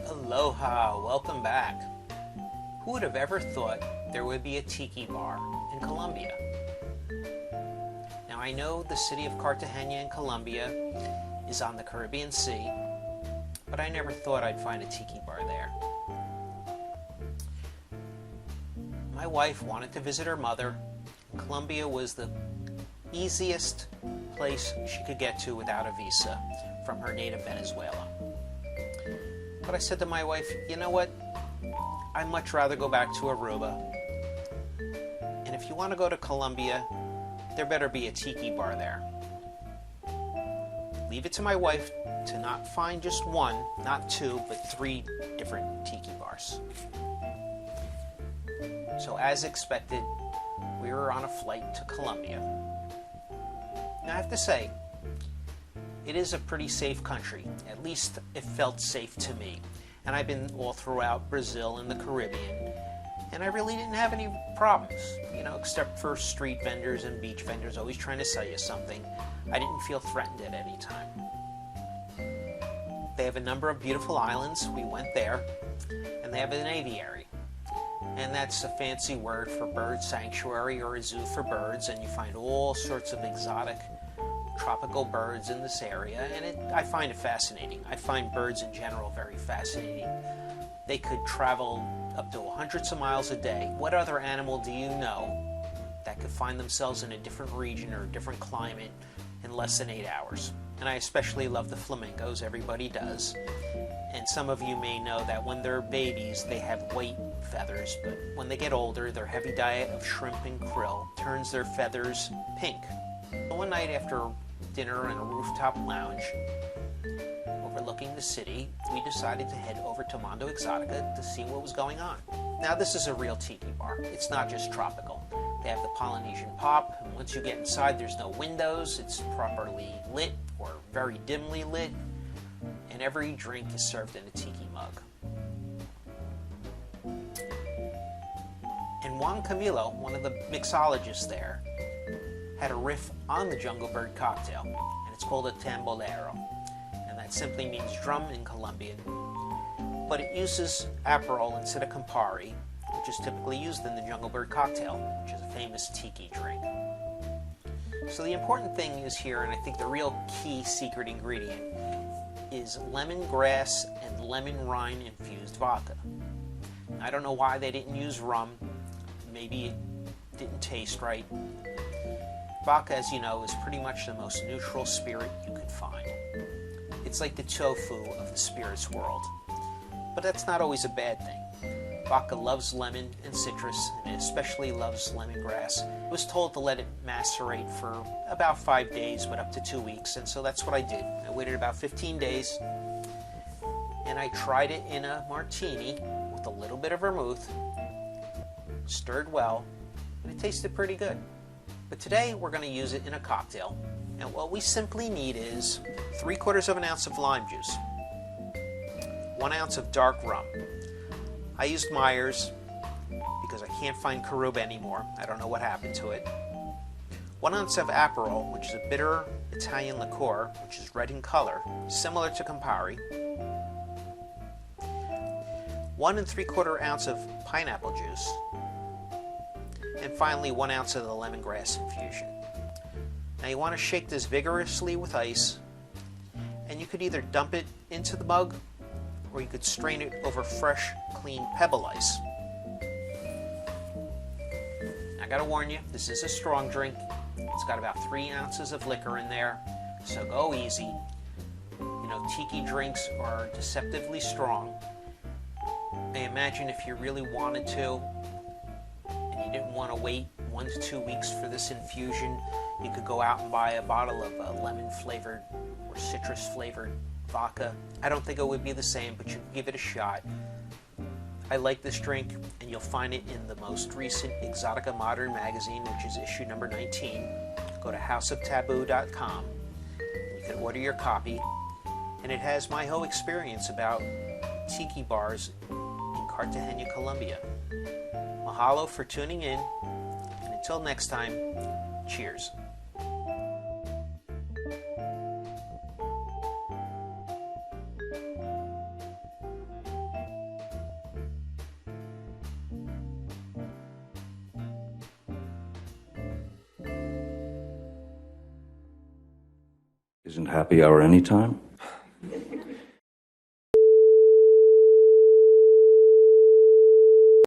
Aloha, welcome back. Who would have ever thought there would be a tiki bar in Colombia? Now I know the city of Cartagena in Colombia is on the Caribbean Sea, but I never thought I'd find a tiki bar there. My wife wanted to visit her mother, and Colombia was the easiest place she could get to without a visa from her native Venezuela. But I said to my wife, you know what? I'd much rather go back to Aruba. And if you want to go to Colombia, there better be a tiki bar there. Leave it to my wife to not find just one, not two, but 3 different tiki bars. So as expected, we were on a flight to Colombia. Now I have to say, it is a pretty safe country. At least it felt safe to me. And I've been all throughout Brazil and the Caribbean, and I really didn't have any problems, except for street vendors and beach vendors always trying to sell you something. I didn't feel threatened at any time. They have a number of beautiful islands. We went there, and they have an aviary. And that's a fancy word for bird sanctuary or a zoo for birds, and you find all sorts of exotic tropical birds in this area, and I find it fascinating. I find birds in general very fascinating. They could travel up to hundreds of miles a day. What other animal do you know that could find themselves in a different region or a different climate in less than 8 hours? And I especially love the flamingos. Everybody does. And some of you may know that when they're babies, they have white feathers, but when they get older, their heavy diet of shrimp and krill turns their feathers pink. One night after dinner in a rooftop lounge overlooking the city, we decided to head over to Mondo Exotica to see what was going on. Now this is a real tiki bar. It's not just tropical. They have the Polynesian pop, and once you get inside there's no windows, it's properly lit or very dimly lit, and every drink is served in a tiki mug. And Juan Camilo, one of the mixologists there, had a riff on the Jungle Bird cocktail, and it's called a Tambolero, and that simply means drum in Colombian, but it uses Aperol instead of Campari, which is typically used in the Jungle Bird cocktail, which is a famous tiki drink. So the important thing is here, and I think the real key secret ingredient, is lemongrass and lemon rind infused vodka. I don't know why they didn't use rum. Maybe it didn't taste right. Vodka, as you know, is pretty much the most neutral spirit you could find. It's like the tofu of the spirits world. But that's not always a bad thing. Vodka loves lemon and citrus, and it especially loves lemongrass. I was told to let it macerate for about 5 days, but up to 2 weeks, and so that's what I did. I waited about 15 days, and I tried it in a martini with a little bit of vermouth, stirred well, and it tasted pretty good. But today we're going to use it in a cocktail. And what we simply need is 3/4 of an ounce of lime juice, 1 ounce of dark rum. I used Myers because I can't find Caruba anymore. I don't know what happened to it. 1 ounce of Aperol, which is a bitter Italian liqueur, which is red in color, similar to Campari. 1 3/4 ounce of pineapple juice. And finally 1 ounce of the lemongrass infusion. Now you want to shake this vigorously with ice, and you could either dump it into the mug or you could strain it over fresh, clean pebble ice. Now, I gotta warn you, this is a strong drink. It's got about 3 ounces of liquor in there, so go easy. Tiki drinks are deceptively strong. I imagine if you really wanted to, and you didn't want to wait 1 to 2 weeks for this infusion, you could go out and buy a bottle of lemon-flavored or citrus-flavored vodka. I don't think it would be the same, but you can give it a shot. I like this drink, and You'll find it in the most recent Exotica Modern magazine, which is issue number 19. Go to houseoftaboo.com. You can order your copy, and it has my whole experience about tiki bars in Cartagena, Colombia. Mahalo for tuning in, and until next time, cheers. Isn't happy hour any time?